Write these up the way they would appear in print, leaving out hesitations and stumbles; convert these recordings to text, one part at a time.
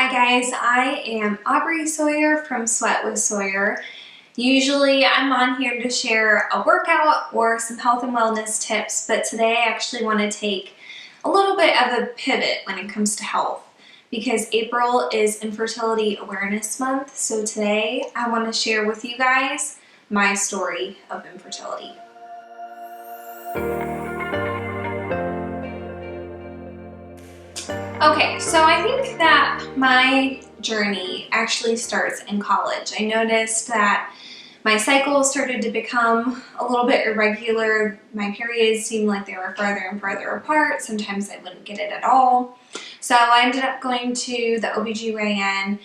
Hi guys, I am Aubrey Sawyer from Sweat with Sawyer. Usually I'm on here to share a workout or some health and wellness tips, but today I actually want to take a little bit of a pivot when it comes to health because April is Infertility Awareness Month. So today I want to share with you guys my story of infertility. Okay, so I think that my journey actually starts in college. I noticed that my cycles started to become a little bit irregular. My periods seemed like they were farther and farther apart. Sometimes I wouldn't get it at all. So I ended up going to the OBGYN.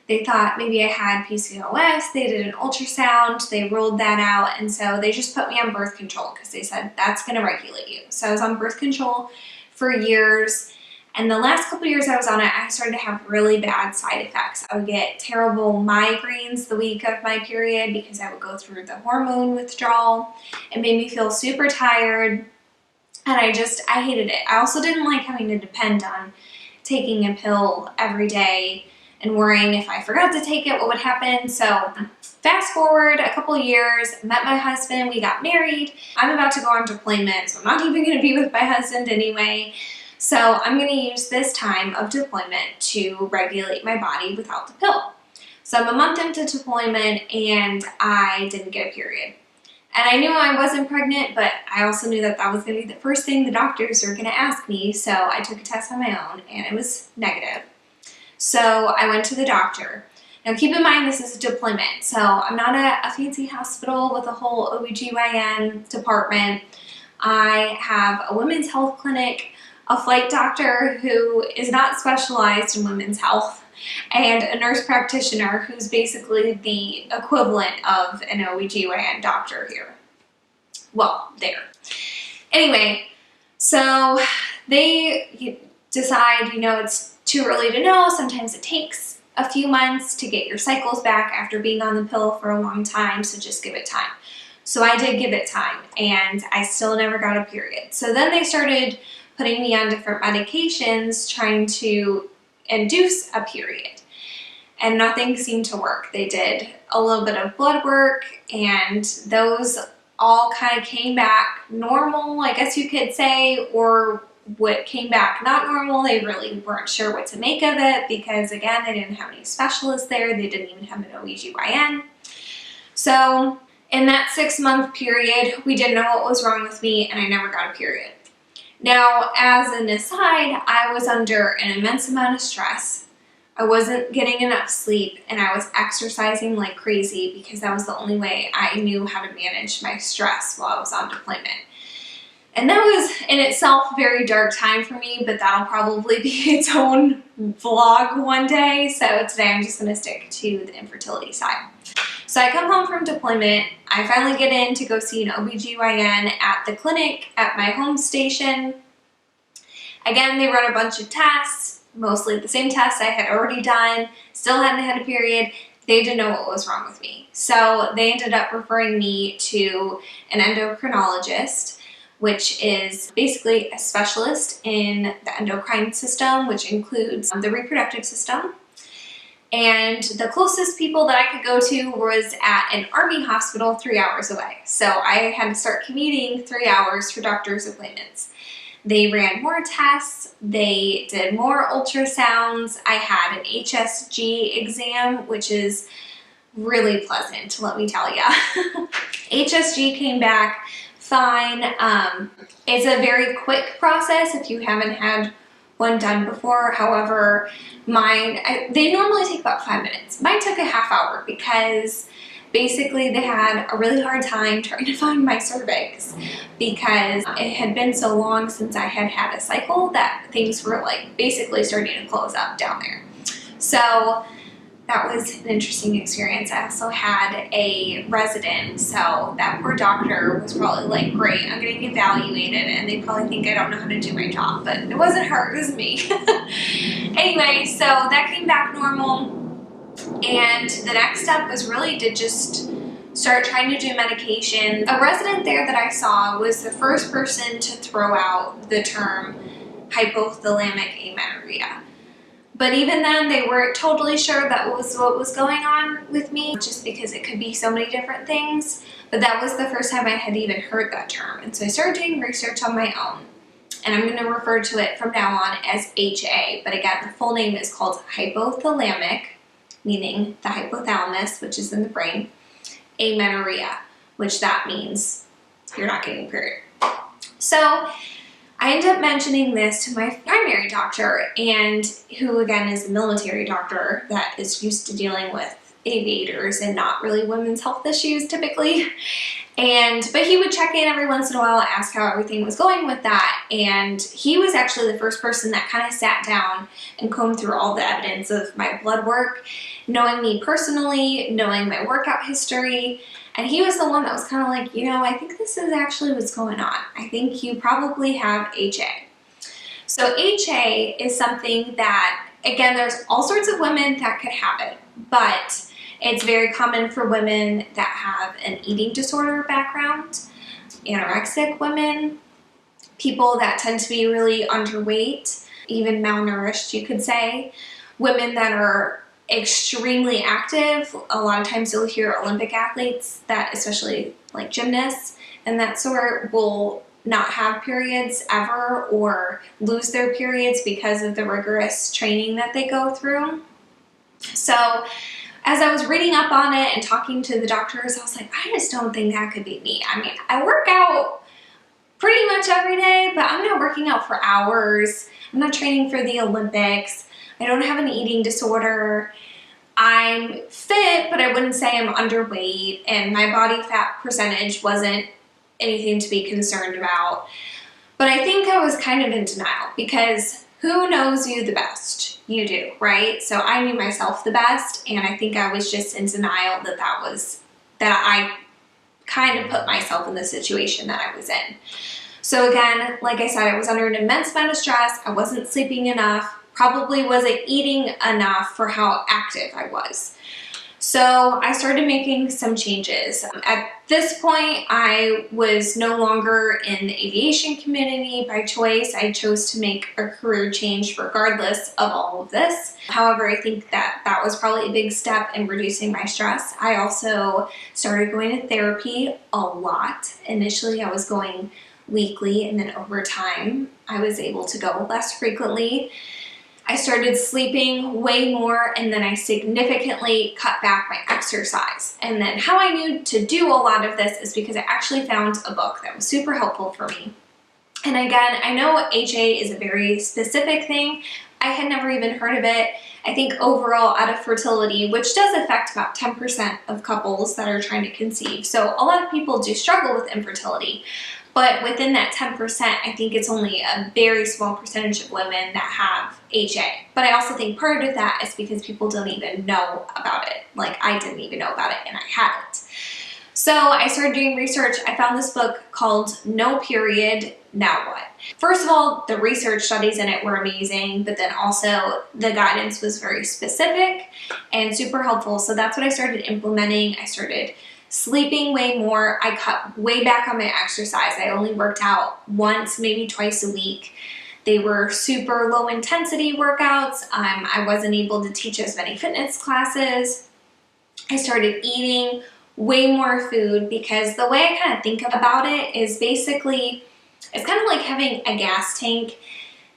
They thought maybe I had PCOS. They did an ultrasound. They ruled that out. And so they just put me on birth control because they said that's going to regulate you. So I was on birth control for years. And the last couple of years I was on it, I started to have really bad side effects. I would get terrible migraines the week of my period because I would go through the hormone withdrawal. It made me feel super tired, and I hated it. I also didn't like having to depend on taking a pill every day and worrying if I forgot to take it, what would happen. So fast forward a couple of years, met my husband, we got married. I'm about to go on deployment, so I'm not even going to be with my husband anyway. So I'm going to use this time of deployment to regulate my body without the pill. So I'm a month into deployment and I didn't get a period. And I knew I wasn't pregnant, but I also knew that that was going to be the first thing the doctors were going to ask me. So I took a test on my own and it was negative. So I went to the doctor. Now keep in mind this is a deployment. So I'm not a fancy hospital with a whole OBGYN department. I have a women's health clinic, a flight doctor who is not specialized in women's health, and a nurse practitioner who's basically the equivalent of an OBGYN doctor here. Well, there. Anyway, so they decide, it's too early to know. Sometimes it takes a few months to get your cycles back after being on the pill for a long time, so just give it time. So I did give it time, and I still never got a period. So then they started putting me on different medications trying to induce a period, and nothing seemed to work. They did a little bit of blood work and those all kind of came back normal, I guess you could say, or what came back not normal. They really weren't sure what to make of it because, again, they didn't have any specialists there. They didn't even have an OBGYN. So in that 6-month period, we didn't know what was wrong with me and I never got a period. Now, as an aside, I was under an immense amount of stress. I wasn't getting enough sleep, and I was exercising like crazy because that was the only way I knew how to manage my stress while I was on deployment. And that was in itself a very dark time for me, but that'll probably be its own vlog one day. So today I'm just going to stick to the infertility side. So I come home from deployment, I finally get in to go see an OBGYN at the clinic at my home station. Again, they run a bunch of tests, mostly the same tests I had already done, still hadn't had a period. They didn't know what was wrong with me. So they ended up referring me to an endocrinologist, which is basically a specialist in the endocrine system, which includes the reproductive system. And the closest people that I could go to was at an Army hospital 3 hours away. So I had to start commuting 3 hours for doctor's appointments. They ran more tests. They did more ultrasounds. I had an HSG exam, which is really pleasant, let me tell ya. HSG came back fine. It's a very quick process if you haven't had one done before. However, they normally take about 5 minutes. Mine took a half hour because basically they had a really hard time trying to find my cervix because it had been so long since I had had a cycle that things were like basically starting to close up down there. So that was an interesting experience. I also had a resident, so that poor doctor was probably like, great, I'm getting evaluated, and they probably think I don't know how to do my job, but it wasn't her, it was me. Anyway, so that came back normal, and the next step was really to just start trying to do medication. A resident there that I saw was the first person to throw out the term hypothalamic amenorrhea. But even then, they weren't totally sure that was what was going on with me, just because it could be so many different things. But that was the first time I had even heard that term. And so I started doing research on my own. And I'm going to refer to it from now on as HA. But again, the full name is called hypothalamic, meaning the hypothalamus, which is in the brain, amenorrhea, which that means you're not getting a period. So I ended up mentioning this to my primary doctor, and who again is a military doctor that is used to dealing with aviators and not really women's health issues typically. But he would check in every once in a while, ask how everything was going with that. And he was actually the first person that kind of sat down and combed through all the evidence of my blood work, knowing me personally, knowing my workout history. And he was the one that was kind of like, you know, I think this is actually what's going on. I think you probably have HA. So HA is something that, again, there's all sorts of women that could have it, but it's very common for women that have an eating disorder background, anorexic women, people that tend to be really underweight, even malnourished, you could say, women that are extremely active. A lot of times you'll hear Olympic athletes that, especially like gymnasts and that sort, will not have periods ever or lose their periods because of the rigorous training that they go through. So as I was reading up on it and talking to the doctors, I was like, I just don't think that could be me. I mean, I work out pretty much every day, but I'm not working out for hours. I'm not training for the Olympics. I don't have an eating disorder. I'm fit, but I wouldn't say I'm underweight, and my body fat percentage wasn't anything to be concerned about. But I think I was kind of in denial, because who knows you the best? You do, right? So I knew myself the best, and I think I was just in denial that I kind of put myself in the situation that I was in. So again, like I said, I was under an immense amount of stress. I wasn't sleeping enough, probably wasn't eating enough for how active I was. So I started making some changes. At this point, I was no longer in the aviation community by choice. I chose to make a career change regardless of all of this. However, I think that was probably a big step in reducing my stress. I also started going to therapy a lot. Initially, I was going weekly, and then over time, I was able to go less frequently. I started sleeping way more, and then I significantly cut back my exercise. And then how I knew to do a lot of this is because I actually found a book that was super helpful for me. And again, I know HA is a very specific thing. I had never even heard of it. I think overall out of fertility, which does affect about 10% of couples that are trying to conceive. So a lot of people do struggle with infertility. But within that 10%, I think it's only a very small percentage of women that have HA. But I also think part of that is because people don't even know about it. Like, I didn't even know about it, and I had it. So I started doing research. I found this book called No Period, Now What? First of all, the research studies in it were amazing, but then also the guidance was very specific and super helpful. So that's what I started implementing. I started sleeping way more. I cut way back on my exercise. I only worked out once, maybe twice a week. They were super low intensity workouts. I wasn't able to teach as many fitness classes. I started eating way more food, because the way I kind of think about it is basically, it's kind of like having a gas tank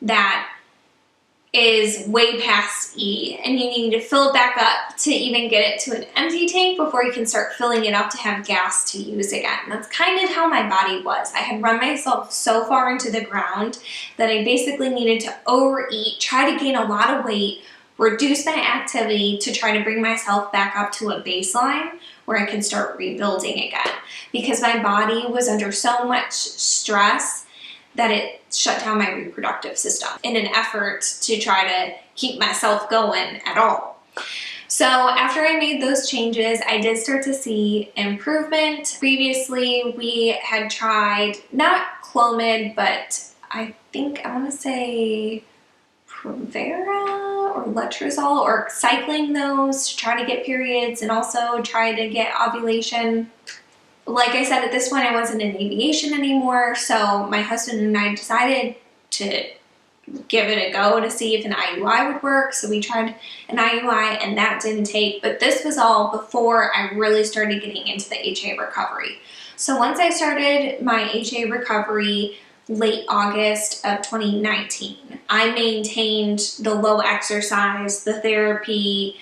that is way past E, and you need to fill it back up to even get it to an empty tank before you can start filling it up to have gas to use again. That's kind of how my body was. I had run myself so far into the ground that I basically needed to overeat, try to gain a lot of weight, reduce my activity to try to bring myself back up to a baseline where I could start rebuilding again, because my body was under so much stress that it shut down my reproductive system in an effort to try to keep myself going at all. So after I made those changes, I did start to see improvement. Previously, we had tried not Clomid, but I think I want to say Provera or Letrozole, or cycling those to try to get periods and also try to get ovulation. Like I said, at this point I wasn't in aviation anymore, so my husband and I decided to give it a go to see if an IUI would work. So we tried an IUI and that didn't take, but this was all before I really started getting into the HA recovery. So once I started my HA recovery late August of 2019, I maintained the low exercise, the therapy,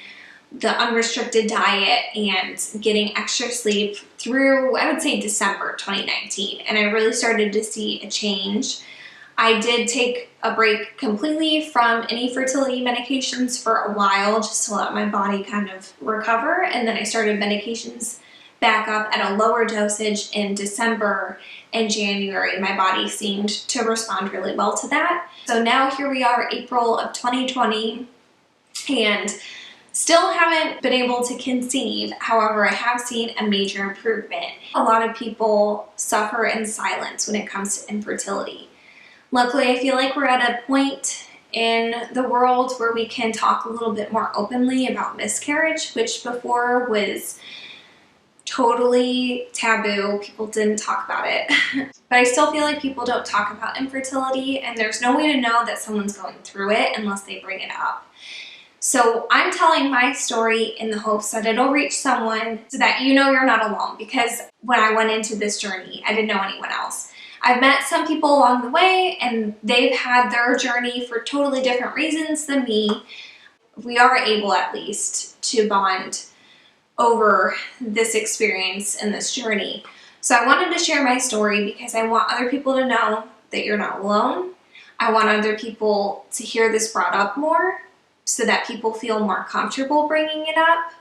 the unrestricted diet, and getting extra sleep through, I would say, December 2019. And I really started to see a change. I did take a break completely from any fertility medications for a while just to let my body kind of recover. And then I started medications back up at a lower dosage in December and January. My body seemed to respond really well to that. So now here we are, April of 2020, and still haven't been able to conceive. However, I have seen a major improvement. A lot of people suffer in silence when it comes to infertility. Luckily, I feel like we're at a point in the world where we can talk a little bit more openly about miscarriage, which before was totally taboo. People didn't talk about it. But I still feel like people don't talk about infertility, and there's no way to know that someone's going through it unless they bring it up. So I'm telling my story in the hopes that it'll reach someone so that you know you're not alone, because when I went into this journey, I didn't know anyone else. I've met some people along the way and they've had their journey for totally different reasons than me. We are able, at least, to bond over this experience and this journey. So I wanted to share my story because I want other people to know that you're not alone. I want other people to hear this brought up more so that people feel more comfortable bringing it up.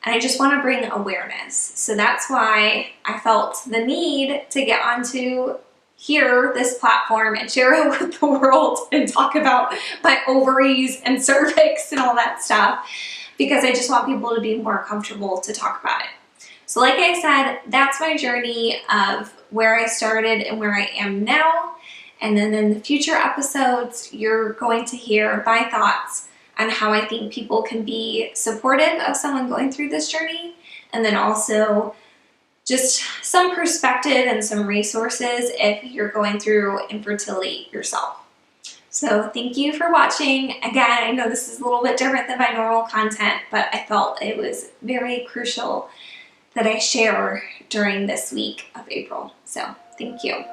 And I just want to bring awareness. So that's why I felt the need to get onto here, this platform, and share it with the world and talk about my ovaries and cervix and all that stuff, because I just want people to be more comfortable to talk about it. So like I said, that's my journey of where I started and where I am now. And then in the future episodes, you're going to hear my thoughts on how I think people can be supportive of someone going through this journey, and then also just some perspective and some resources if you're going through infertility yourself. So thank you for watching. Again, I know this is a little bit different than my normal content, but I felt it was very crucial that I share during this week of April. So thank you.